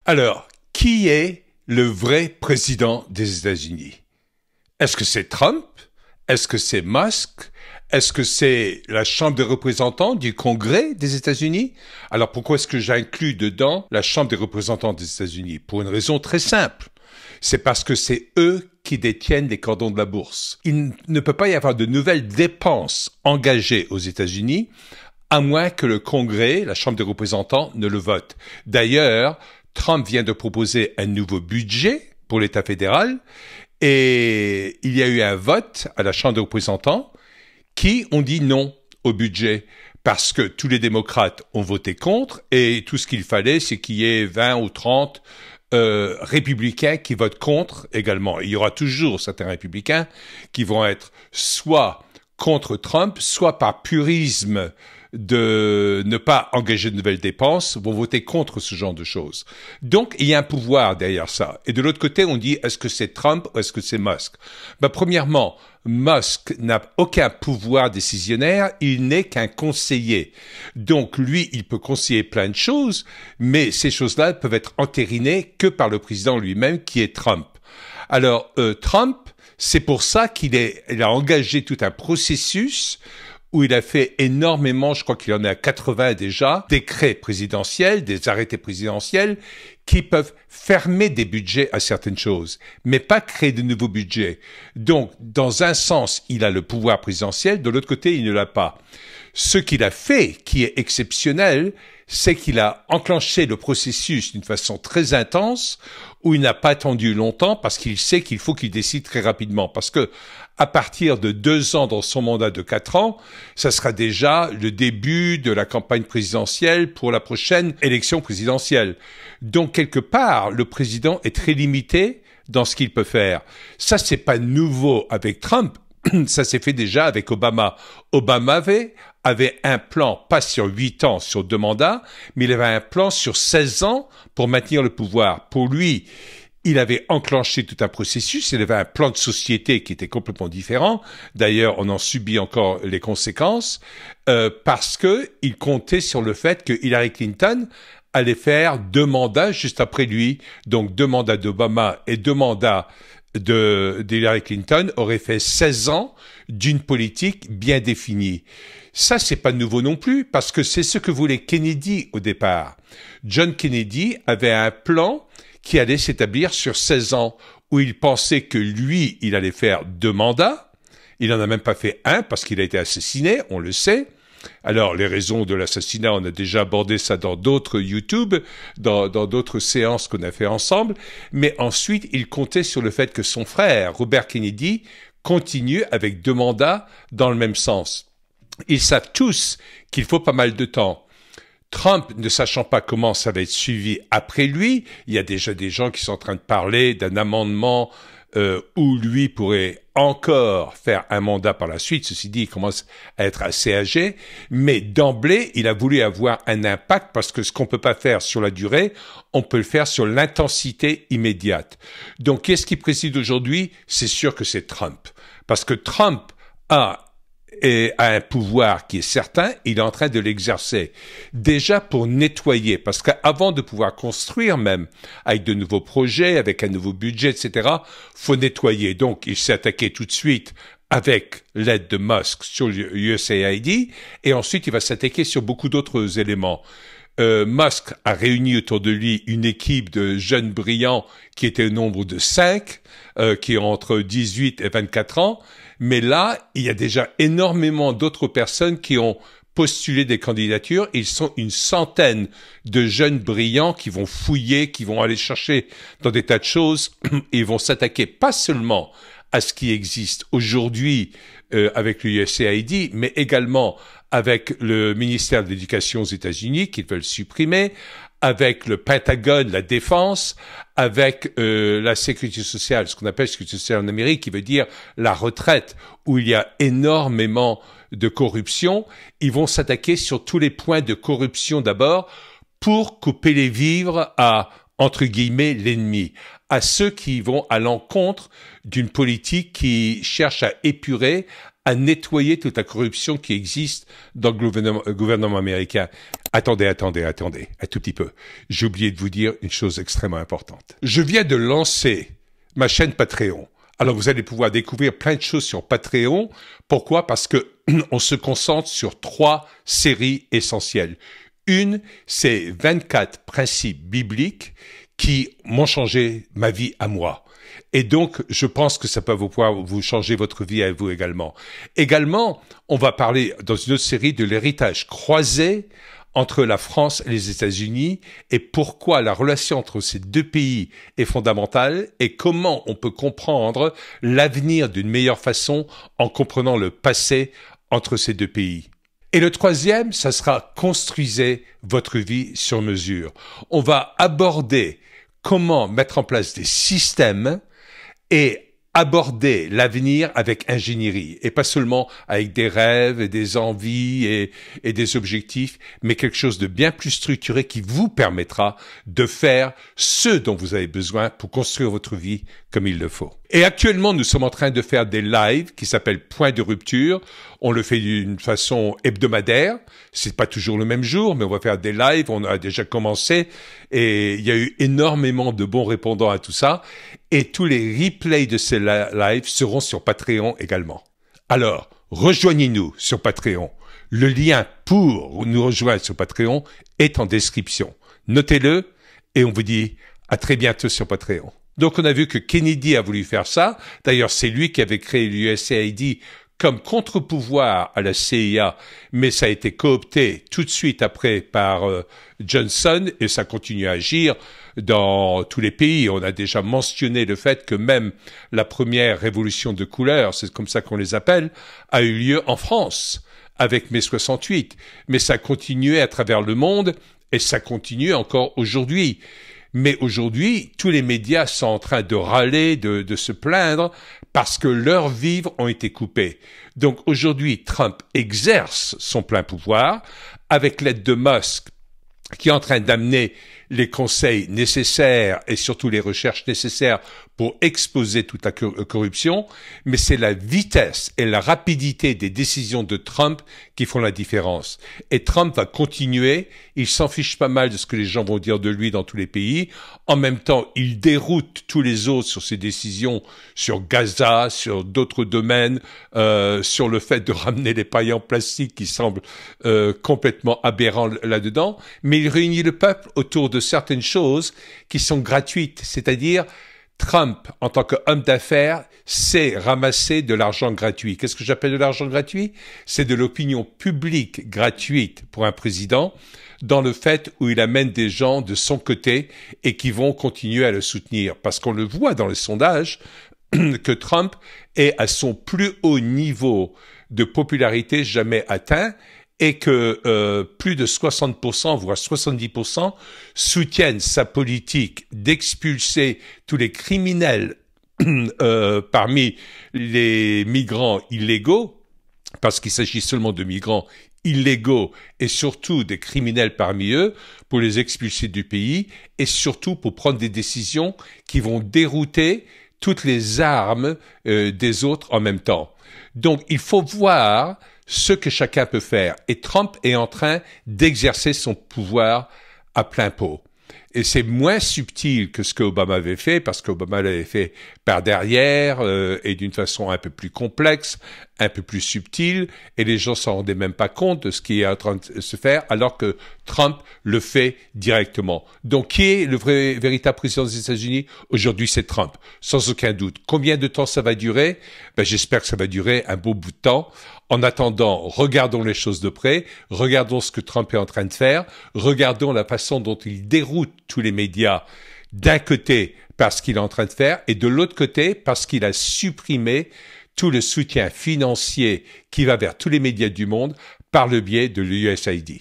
Alors, qui est le vrai président des États-Unis? Est-ce que c'est Trump? Est-ce que c'est Musk? Est-ce que c'est la Chambre des représentants du Congrès des États-Unis? Alors pourquoi est-ce que j'inclus dedans la Chambre des représentants des États-Unis? Pour une raison très simple. C'est parce que c'est eux qui détiennent les cordons de la bourse. Il ne peut pas y avoir de nouvelles dépenses engagées aux États-Unis à moins que le Congrès, la Chambre des représentants, ne le vote. D'ailleurs, Trump vient de proposer un nouveau budget pour l'État fédéral et il y a eu un vote à la Chambre des représentants qui ont dit non au budget parce que tous les démocrates ont voté contre et tout ce qu'il fallait, c'est qu'il y ait 20 ou 30 républicains qui votent contre également. Il y aura toujours certains républicains qui vont être soit contre Trump, soit par purisme de ne pas engager de nouvelles dépenses, vont voter contre ce genre de choses. Donc, il y a un pouvoir derrière ça. Et de l'autre côté, on dit, est-ce que c'est Trump ou est-ce que c'est Musk? Premièrement, Musk n'a aucun pouvoir décisionnaire, il n'est qu'un conseiller. Donc, lui, il peut conseiller plein de choses, mais ces choses-là peuvent être entérinées que par le président lui-même, qui est Trump. Alors, Trump, c'est pour ça qu'il a engagé tout un processus où il a fait énormément, je crois qu'il en est à 80 déjà, décrets présidentiels, des arrêtés présidentiels qui peuvent fermer des budgets à certaines choses, mais pas créer de nouveaux budgets. Donc, dans un sens, il a le pouvoir présidentiel, de l'autre côté, il ne l'a pas. Ce qu'il a fait, qui est exceptionnel, c'est qu'il a enclenché le processus d'une façon très intense, où il n'a pas attendu longtemps, parce qu'il sait qu'il faut qu'il décide très rapidement. Parce que, à partir de 2 ans dans son mandat de 4 ans, ça sera déjà le début de la campagne présidentielle pour la prochaine élection présidentielle. Donc, quelque part, le président est très limité dans ce qu'il peut faire. Ça, c'est pas nouveau avec Trump. Ça s'est fait déjà avec Obama. Obama avait un plan, pas sur 8 ans, sur 2 mandats, mais il avait un plan sur 16 ans pour maintenir le pouvoir. Pour lui, il avait enclenché tout un processus, il avait un plan de société qui était complètement différent. D'ailleurs, on en subit encore les conséquences, parce que il comptait sur le fait que Hillary Clinton allait faire 2 mandats juste après lui. Donc 2 mandats d'Obama et 2 mandats de Hillary Clinton auraient fait 16 ans d'une politique bien définie. Ça, c'est pas nouveau non plus, parce que c'est ce que voulait Kennedy au départ. John Kennedy avait un plan qui allait s'établir sur 16 ans, où il pensait que lui, il allait faire 2 mandats. Il en a même pas fait un, parce qu'il a été assassiné, on le sait. Alors, les raisons de l'assassinat, on a déjà abordé ça dans d'autres YouTube, dans d'autres séances qu'on a fait ensemble. Mais ensuite, il comptait sur le fait que son frère, Robert Kennedy, continue avec 2 mandats dans le même sens. Ils savent tous qu'il faut pas mal de temps. Trump, ne sachant pas comment ça va être suivi après lui, il y a déjà des gens qui sont en train de parler d'un amendement où lui pourrait encore faire un mandat par la suite. Ceci dit, il commence à être assez âgé, mais d'emblée, il a voulu avoir un impact parce que ce qu'on peut pas faire sur la durée, on peut le faire sur l'intensité immédiate. Donc, qu'est-ce qui préside aujourd'hui? C'est sûr que c'est Trump. Parce que Trump a un pouvoir qui est certain, il est en train de l'exercer. Déjà pour nettoyer, parce qu'avant de pouvoir construire même, avec de nouveaux projets, avec un nouveau budget, etc., faut nettoyer. Donc, il s'est attaqué tout de suite avec l'aide de Musk sur l'USAID, et ensuite il va s'attaquer sur beaucoup d'autres éléments. Musk a réuni autour de lui une équipe de jeunes brillants qui était au nombre de 5, qui ont entre 18 et 24 ans. Mais là, il y a déjà énormément d'autres personnes qui ont postulé des candidatures. Ils sont une centaine de jeunes brillants qui vont fouiller, qui vont aller chercher dans des tas de choses. Et ils vont s'attaquer pas seulement à ce qui existe aujourd'hui avec l'USAID, mais également avec le ministère de l'Éducation aux États-Unis qu'ils veulent supprimer, avec le Pentagone, la défense, avec la sécurité sociale, ce qu'on appelle sécurité sociale en Amérique, qui veut dire la retraite, où il y a énormément de corruption. Ils vont s'attaquer sur tous les points de corruption d'abord pour couper les vivres à, entre guillemets, l'ennemi, à ceux qui vont à l'encontre d'une politique qui cherche à épurer, à nettoyer toute la corruption qui existe dans le gouvernement américain. Attendez, un tout petit peu. J'ai oublié de vous dire une chose extrêmement importante. Je viens de lancer ma chaîne Patreon. Alors vous allez pouvoir découvrir plein de choses sur Patreon. Pourquoi? Parce que on se concentre sur 3 séries essentielles. Une, c'est 24 principes bibliques qui m'ont changé ma vie à moi. Et donc, je pense que ça peut pouvoir vous changer votre vie à vous également. Également, on va parler dans une autre série de l'héritage croisé entre la France et les États-Unis et pourquoi la relation entre ces 2 pays est fondamentale et comment on peut comprendre l'avenir d'une meilleure façon en comprenant le passé entre ces 2 pays. Et le 3e, ça sera construisez votre vie sur mesure. On va aborder comment mettre en place des systèmes et aborder l'avenir avec ingénierie et pas seulement avec des rêves et des envies et des objectifs, mais quelque chose de bien plus structuré qui vous permettra de faire ce dont vous avez besoin pour construire votre vie comme il le faut. Et actuellement, nous sommes en train de faire des lives qui s'appellent Point de rupture. On le fait d'une façon hebdomadaire. C'est pas toujours le même jour, mais on va faire des lives. On a déjà commencé et il y a eu énormément de bons répondants à tout ça. Et tous les replays de ces lives seront sur Patreon également. Alors, rejoignez-nous sur Patreon. Le lien pour nous rejoindre sur Patreon est en description. Notez-le et on vous dit à très bientôt sur Patreon. Donc on a vu que Kennedy a voulu faire ça. D'ailleurs, c'est lui qui avait créé l'USAID comme contre-pouvoir à la CIA, mais ça a été coopté tout de suite après par Johnson et ça continue à agir dans tous les pays. On a déjà mentionné le fait que même la première révolution de couleur, c'est comme ça qu'on les appelle, a eu lieu en France avec mai 68. Mais ça a continué à travers le monde et ça continue encore aujourd'hui. Mais aujourd'hui, tous les médias sont en train de râler, de se plaindre parce que leurs vivres ont été coupés. Donc aujourd'hui, Trump exerce son plein pouvoir avec l'aide de Musk qui est en train d'amener les conseils nécessaires et surtout les recherches nécessaires pour exposer toute la corruption, mais c'est la vitesse et la rapidité des décisions de Trump qui font la différence. Et Trump va continuer, il s'en fiche pas mal de ce que les gens vont dire de lui dans tous les pays. En même temps, il déroute tous les autres sur ses décisions sur Gaza, sur d'autres domaines, sur le fait de ramener les pailles en plastique qui semblent complètement aberrants là-dedans, mais il réunit le peuple autour de certaines choses qui sont gratuites, c'est-à-dire Trump, en tant qu'homme d'affaires, sait ramasser de l'argent gratuit. Qu'est-ce que j'appelle de l'argent gratuit? C'est de l'opinion publique gratuite pour un président, dans le fait où il amène des gens de son côté et qui vont continuer à le soutenir. Parce qu'on le voit dans les sondages que Trump est à son plus haut niveau de popularité jamais atteint et que plus de 60%, voire 70%, soutiennent sa politique d'expulser tous les criminels parmi les migrants illégaux, parce qu'il s'agit seulement de migrants illégaux et surtout des criminels parmi eux, pour les expulser du pays et surtout pour prendre des décisions qui vont dérouter toutes les armes des autres en même temps. Donc, il faut voir ce que chacun peut faire. Et Trump est en train d'exercer son pouvoir à plein pot. Et c'est moins subtil que ce qu'Obama avait fait, parce qu'Obama l'avait fait par derrière et d'une façon un peu plus complexe, un peu plus subtile, et les gens s'en rendaient même pas compte de ce qui est en train de se faire, alors que Trump le fait directement. Donc, qui est le véritable président des États-Unis? Aujourd'hui, c'est Trump, sans aucun doute. Combien de temps ça va durer? J'espère que ça va durer un beau bout de temps. En attendant, regardons les choses de près, regardons ce que Trump est en train de faire, regardons la façon dont il déroute tous les médias, d'un côté parce qu'il est en train de faire, et de l'autre côté parce qu'il a supprimé tout le soutien financier qui va vers tous les médias du monde par le biais de l'USAID.